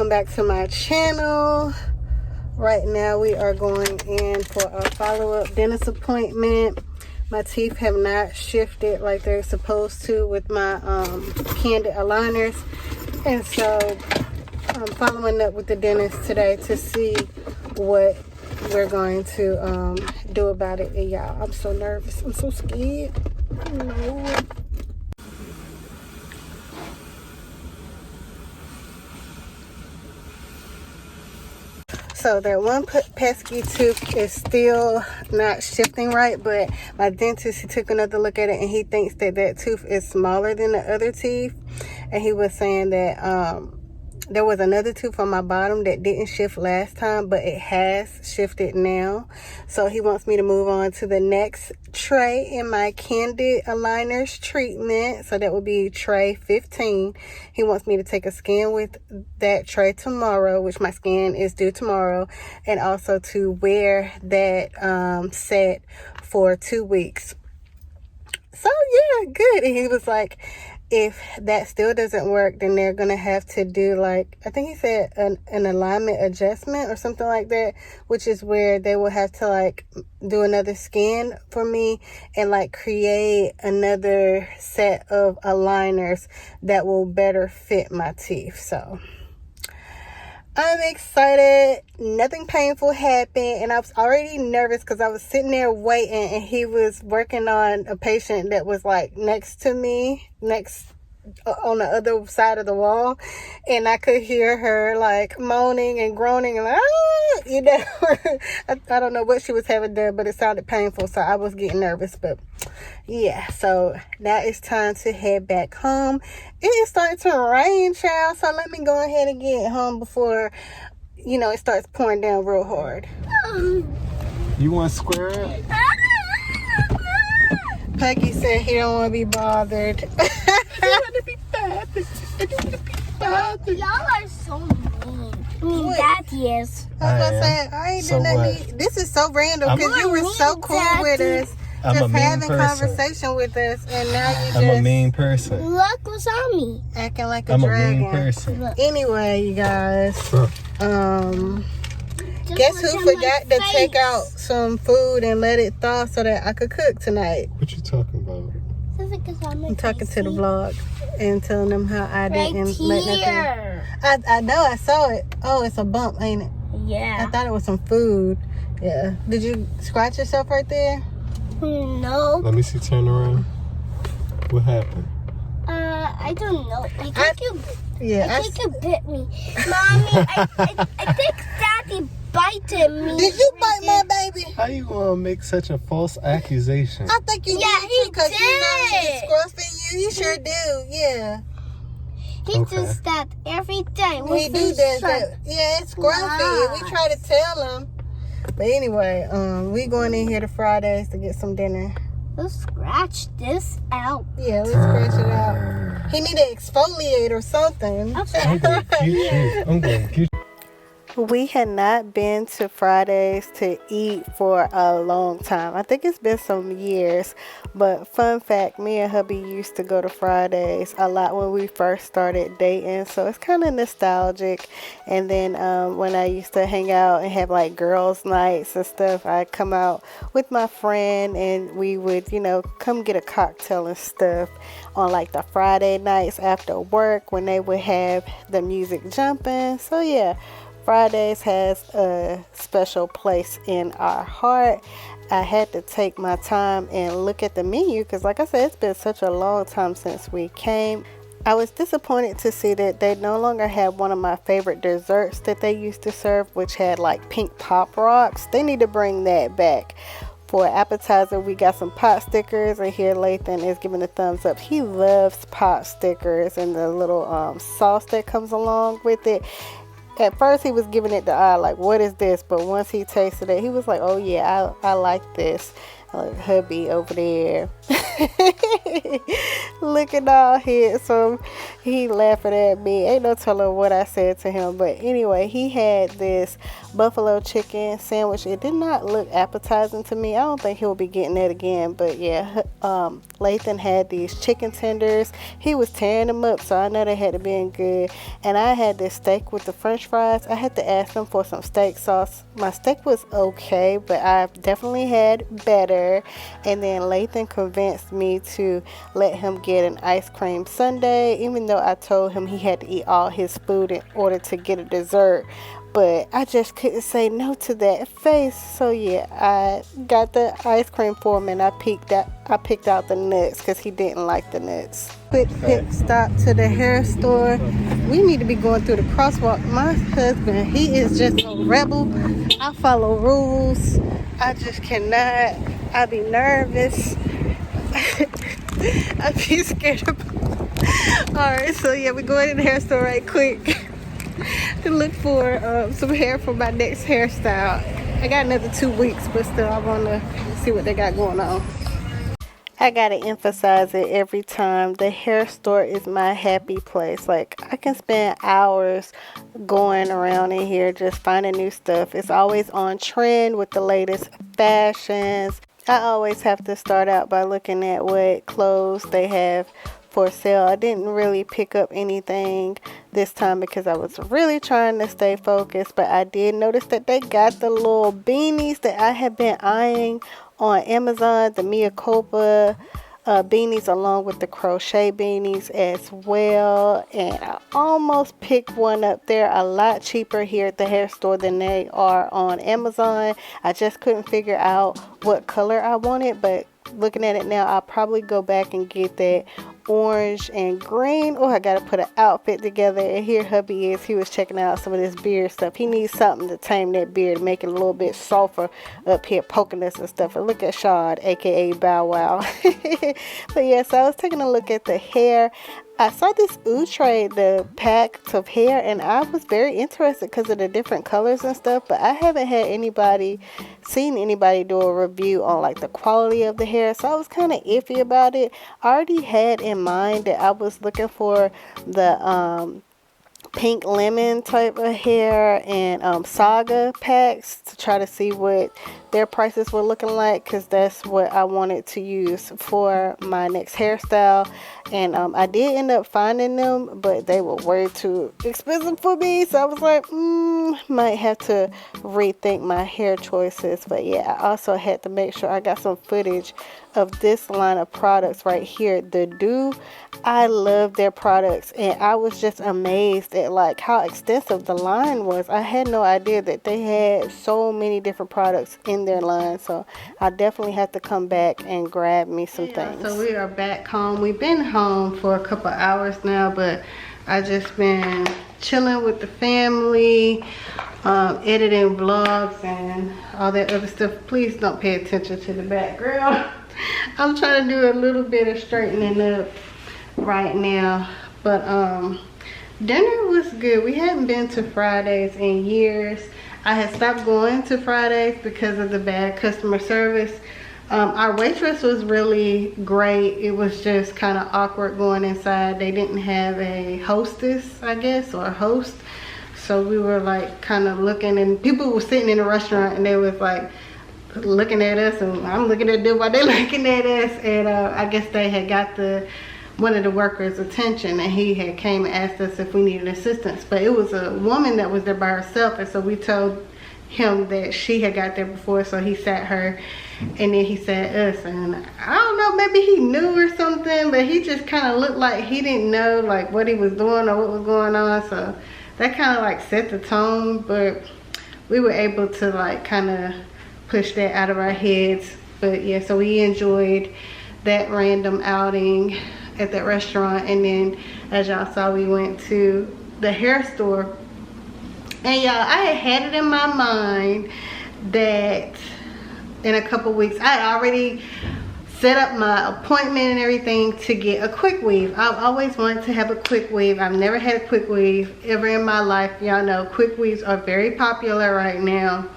welcome back to my channel. Right now we are going in for a follow-up dentist appointment. My teeth have not shifted like they're supposed to with my candid aligners, and so I'm following up with the dentist today to see what we're going to do about it. And y'all, I'm so nervous, I'm so scared. No. So that one pesky tooth is still not shifting right, but my dentist, he took another look at it and he thinks that that tooth is smaller than the other teeth. And he was saying that there was another tooth on my bottom that didn't shift last time, but it has shifted now. So he wants me to move on to the next tray in my candid aligners treatment. So that would be tray 15. He wants me to take a scan with that tray tomorrow, which my scan is due tomorrow, and also to wear that set for 2 weeks. So yeah, good. And he was like, if that still doesn't work, then they're going to have to do, like, I think he said an alignment adjustment or something like that, which is where they will have to, like, do another scan for me and, like, create another set of aligners that will better fit my teeth. So I'm excited. Nothing painful happened, and I was already nervous because I was sitting there waiting, and he was working on a patient that was like next to me, on the other side of the wall, and I could hear her like moaning and groaning and like, ah! You know, I don't know what she was having done, but it sounded painful, so I was getting nervous. But yeah, so now it's time to head back home. It is starting to rain, child, so let me go ahead and get home before, you know, it starts pouring down real hard. You want to square it? Peggy said he don't want to be bothered. I want to be bothered. I don't want to be bothered. Y'all are so mean. I mean, Daddy is. I was gonna say, I ain't doing nothing. This is so random because you were so cool with us. Just having conversation with us, and now you just... I'm a mean person. Look what's on me. Acting like a dragon. I'm a mean person. Anyway, you guys, guess who forgot to take out some food and let it thaw so that I could cook tonight? What you talking about? I'm talking to the vlog and telling them how I didn't let nothing. I know, I saw it. Oh, it's a bump, ain't it? Yeah. I thought it was some food. Yeah. Did you scratch yourself right there? No. Let me see. Turn around. What happened? I don't know. I think you bit me. Mommy, I think Daddy bited me. Did you bite my baby? How you gonna make such a false accusation? I think you did too, because you know he's scruffing you. You sure do, yeah. He does that every day. He do that. Yeah, it's scruffy. We try to tell him. But anyway, we going in here to Fridays to get some dinner. Let's scratch this out. Yeah, let's scratch it out. He need to exfoliate or something. Okay. I'm gonna get you. We had not been to Fridays to eat for a long time. I think it's been some years. But fun fact, me and hubby used to go to Fridays a lot when we first started dating. So it's kind of nostalgic. And then when I used to hang out and have like girls' nights and stuff, I'd come out with my friend and we would, you know, come get a cocktail and stuff on like the Friday nights after work when they would have the music jumping. So yeah. Fridays has a special place in our heart. I had to take my time and look at the menu because, like I said, it's been such a long time since we came. I was disappointed to see that they no longer have one of my favorite desserts that they used to serve, which had like pink pop rocks. They need to bring that back. For appetizer, we got some pot stickers, and here Lathan is giving a thumbs up. He loves pot stickers and the little sauce that comes along with it. At first, he was giving it the eye, like, what is this? But once he tasted it, he was like, oh, yeah, I like this. Hubby over there. Looking all handsome. He laughing at me. Ain't no telling what I said to him. But anyway, he had this buffalo chicken sandwich. It did not look appetizing to me. I don't think he'll be getting that again. But yeah, Lathan had these chicken tenders. He was tearing them up, so I know they had to be good. And I had this steak with the french fries. I had to ask him for some steak sauce. My steak was okay, but I definitely had better. And then Lathan convinced me to let him get an ice cream sundae, even though I told him he had to eat all his food in order to get a dessert. But I just couldn't say no to that face. So yeah, I got the ice cream for him, and I picked out the nuts because he didn't like the nuts. Quick pit stop to the hair store. We need to be going through the crosswalk. My husband, he is just a rebel. I follow rules. I just cannot. I be nervous. I be scared of. Alright, so yeah, we're going to the hair store right quick to look for some hair for my next hairstyle. I got another 2 weeks, but still I want to see what they got going on. I gotta emphasize it every time. The hair store is my happy place. Like, I can spend hours going around in here just finding new stuff. It's always on trend with the latest fashions. I always have to start out by looking at what clothes they have for sale. I didn't really pick up anything this time because I was really trying to stay focused, but I did notice that they got the little beanies that I have been eyeing on Amazon, the Mia Culpa beanies along with the crochet beanies as well. And I almost picked one up. They're a lot cheaper here at the hair store than they are on Amazon. I just couldn't figure out what color I wanted, but looking at it now, I'll probably go back and get that orange and green. Oh, I gotta put an outfit together. And here hubby is. He was checking out some of this beard stuff. He needs something to tame that beard, make it a little bit softer up here, poking us and stuff. And look at Shad, aka Bow Wow. But yeah, so I was taking a look at the hair. I saw this Outre, the packs of hair, and I was very interested because of the different colors and stuff, but I haven't had seen anybody do a review on like the quality of the hair, so I was kind of iffy about it. I already had in mind that I was looking for the pink lemon type of hair and Saga packs to try to see what their prices were looking like, because that's what I wanted to use for my next hairstyle. And I did end up finding them, but they were way too expensive for me, so I was like, might have to rethink my hair choices. But yeah, I also had to make sure I got some footage of this line of products right here, the Do. I love their products, and I was just amazed at like how extensive the line was. I had no idea that they had so many different products in their line, so I definitely have to come back and grab me some things. So we are back home. We've been home for a couple hours now, but I just been chilling with the family, editing vlogs and all that other stuff. Please don't pay attention to the background. I'm trying to do a little bit of straightening up right now, but dinner was good. We hadn't been to Fridays in years. I had stopped going to Fridays because of the bad customer service. Our waitress was really great. It was just kind of awkward going inside. They didn't have a hostess, I guess, or a host, so we were like kind of looking, and people were sitting in the restaurant and they was like looking at us, and I'm looking at them while they're looking at us. And I guess they had got one of the workers' attention, and he had came and asked us if we needed assistance, but it was a woman that was there by herself, and so we told him that she had got there before, so he sat her, and then he sat us. And I don't know, maybe he knew or something, but he just kind of looked like he didn't know like what he was doing or what was going on, so that kind of like set the tone. But we were able to like kind of push that out of our heads. But yeah, so we enjoyed that random outing at that restaurant, and then as y'all saw, we went to the hair store. And y'all, I had it in my mind that in a couple weeks, I had already set up my appointment and everything to get a quick weave. I've always wanted to have a quick weave. I've never had a quick weave ever in my life. Y'all know quick weaves are very popular right now.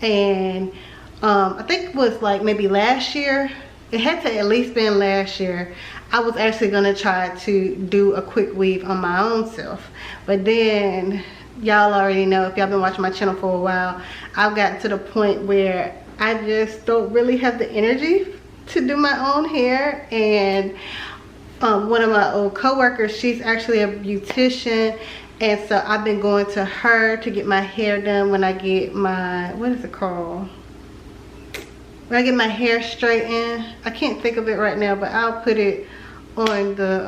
And I think it was like maybe last year it had to at least been last year, I was actually gonna try to do a quick weave on my own self. But then, y'all already know, if y'all been watching my channel for a while, I've gotten to the point where I just don't really have the energy to do my own hair. And one of my old co-workers, she's actually a beautician, and so I've been going to her to get my hair done when I get my, what is it called? When I get my hair straightened. I can't think of it right now, but I'll put it on the,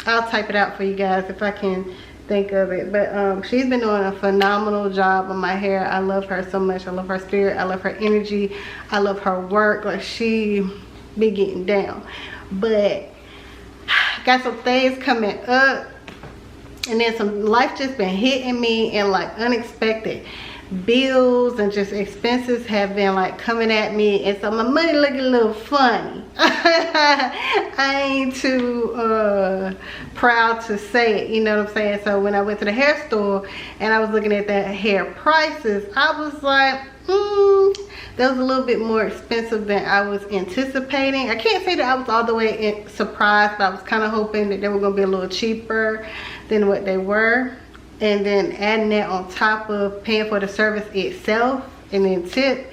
I'll type it out for you guys if I can think of it. But she's been doing a phenomenal job on my hair. I love her so much. I love her spirit. I love her energy. I love her work. Like, she be getting down. But got some things coming up, and then some life just been hitting me, and like unexpected bills and just expenses have been like coming at me, and so my money looking a little funny. I ain't too proud to say it, you know what I'm saying? So when I went to the hair store and I was looking at the hair prices, I was like, that was a little bit more expensive than I was anticipating. I can't say that I was all the way surprised, but I was kind of hoping that they were going to be a little cheaper than what they were. And then adding that on top of paying for the service itself and then tip.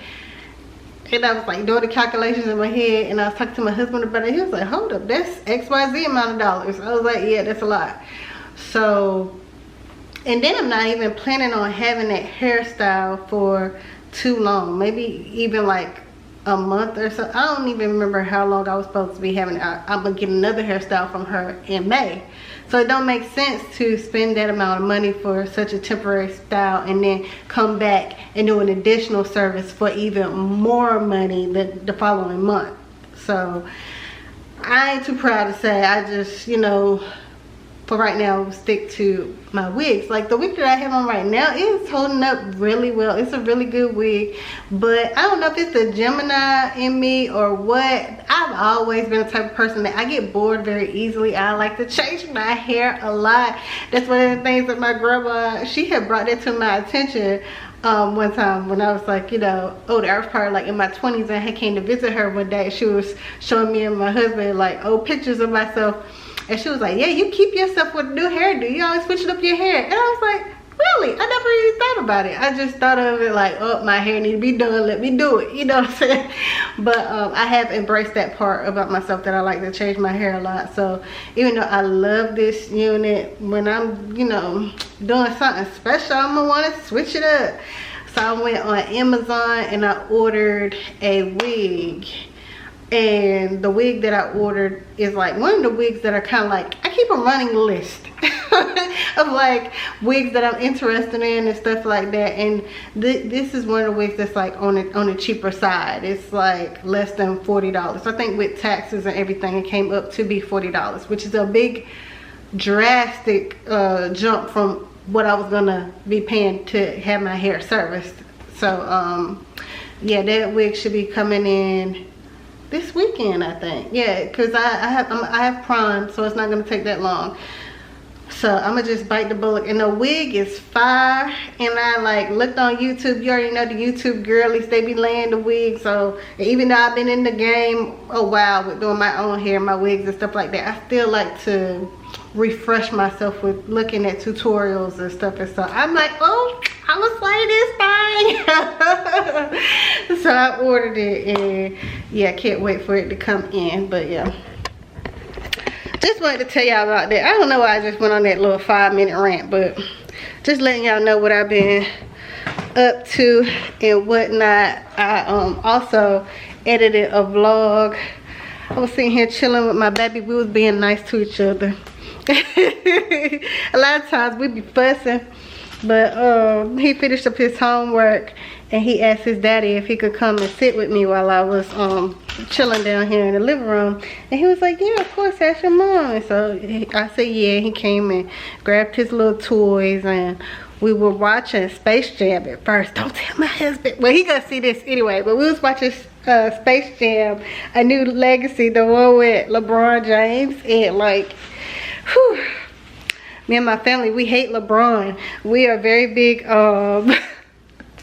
And I was like doing the calculations in my head, and I was talking to my husband about it. He was like, hold up, that's XYZ amount of dollars. I was like, yeah, that's a lot. So, and then I'm not even planning on having that hairstyle for too long. Maybe even like a month or so. I don't even remember how long I was supposed to be having it. I'm gonna get another hairstyle from her in May. So it don't make sense to spend that amount of money for such a temporary style and then come back and do an additional service for even more money the following month. So I ain't too proud to say. I just, you know, for right now, stick to my wigs. Like the wig that I have on right now is holding up really well. It's a really good wig, but I don't know if it's the Gemini in me or what. I've always been the type of person that I get bored very easily. I like to change my hair a lot. That's one of the things that my grandma, she had brought that to my attention one time when I was like, you know, older. I was probably like in my 20s, and I came to visit her one day. She was showing me and my husband like old pictures of myself. And she was like, yeah, you keep yourself with a new hairdo. You always switching up your hair. And I was like, really? I never really thought about it. I just thought of it like, oh, my hair need to be done. Let me do it. You know what I'm saying? But I have embraced that part about myself, that I like to change my hair a lot. So even though I love this unit, when I'm, you know, doing something special, I'm going to want to switch it up. So I went on Amazon and I ordered a wig. And the wig that I ordered is like one of the wigs that are kind of like, I keep a running list of like wigs that I'm interested in and stuff like that. And this is one of the wigs that's like on the cheaper side. It's like less than $40. I think with taxes and everything, it came up to be $40, which is a big drastic jump from what I was gonna be paying to have my hair serviced. So yeah, that wig should be coming in this weekend, I think. Yeah, because I have Prime, so it's not gonna take that long. So I'm gonna just bite the bullet. And the wig is fire. And I like looked on YouTube. You already know the YouTube girlies, they be laying the wig. So even though I've been in the game a while with doing my own hair, my wigs and stuff like that, I still like to refresh myself with looking at tutorials and stuff. And so I'm like, oh, I'm gonna slay this thing. So I ordered it, and yeah, I can't wait for it to come in. But yeah, just wanted to tell y'all about that. I don't know why I just went on that little 5-minute rant, but just letting y'all know what I've been up to and whatnot. I also edited a vlog. I was sitting here chilling with my baby. We was being nice to each other. A lot of times we be fussing, but he finished up his homework and he asked his daddy if he could come and sit with me while I was chilling down here in the living room. And he was like, yeah, of course, ask your mom. And so I said yeah. He came and grabbed his little toys, and we were watching Space Jam at first. Don't tell my husband. Well, he gonna see this anyway. But we was watching Space Jam, A New Legacy, the one with LeBron James. And like, whew, me and my family, we hate LeBron. We are very big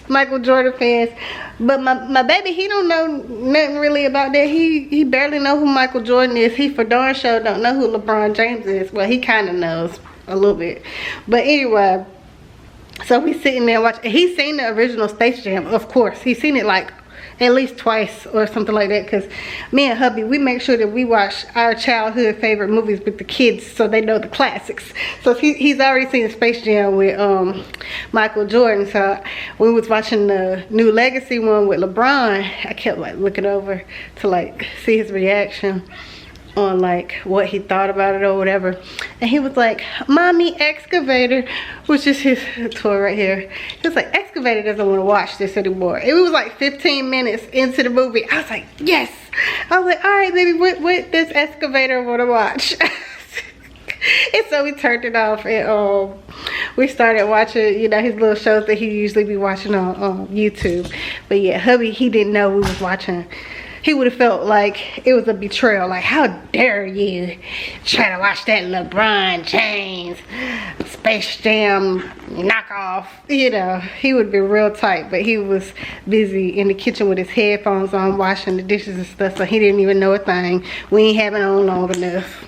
Michael Jordan fans. But my baby, he don't know nothing really about that. He barely know who Michael Jordan is. He for darn sure don't know who LeBron James is. Well, he kind of knows a little bit. But anyway, so we sitting there watching. He's seen the original Space Jam, of course. He's seen it like at least twice or something like that, because me and hubby, we make sure that we watch our childhood favorite movies with the kids so they know the classics. So he's already seen Space Jam with Michael Jordan. So we was watching the new Legacy one with LeBron. I kept like looking over to like see his reaction on like what he thought about it or whatever, and he was like, "Mommy, Excavator," which is his toy right here. He was like, "Excavator doesn't want to watch this anymore." It was like 15 minutes into the movie. I was like, yes. I was like, all right, baby, what does Excavator want to watch? And so we turned it off, and we started watching, you know, his little shows that he usually be watching on YouTube. But yeah, hubby, he didn't know we was watching. He would have felt like it was a betrayal. Like, how dare you try to watch that LeBron James Space Jam knockoff. You know, he would be real tight. But he was busy in the kitchen with his headphones on, washing the dishes and stuff. So he didn't even know a thing. We ain't having on long enough.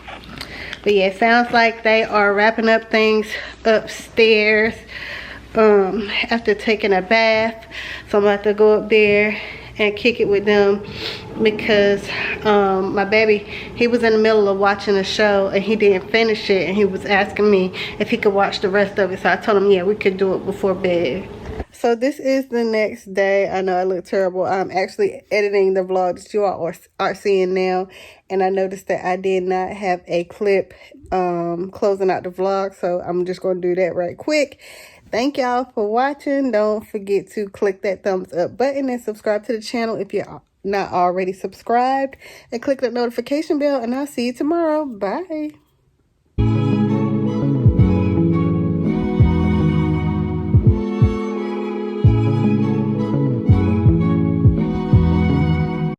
But yeah, it sounds like they are wrapping up things upstairs after taking a bath. So I'm about to go up there and kick it with them, because my baby, he was in the middle of watching a show and he didn't finish it, and he was asking me if he could watch the rest of it. So I told him, yeah, we could do it before bed. So this is the next day. I know I look terrible. I'm actually editing the vlog that you all are seeing now, and I noticed that I did not have a clip closing out the vlog, so I'm just going to do that right quick. Thank y'all for watching. Don't forget to click that thumbs up button and subscribe to the channel if you're not already subscribed, and click that notification bell, and I'll see you tomorrow. Bye.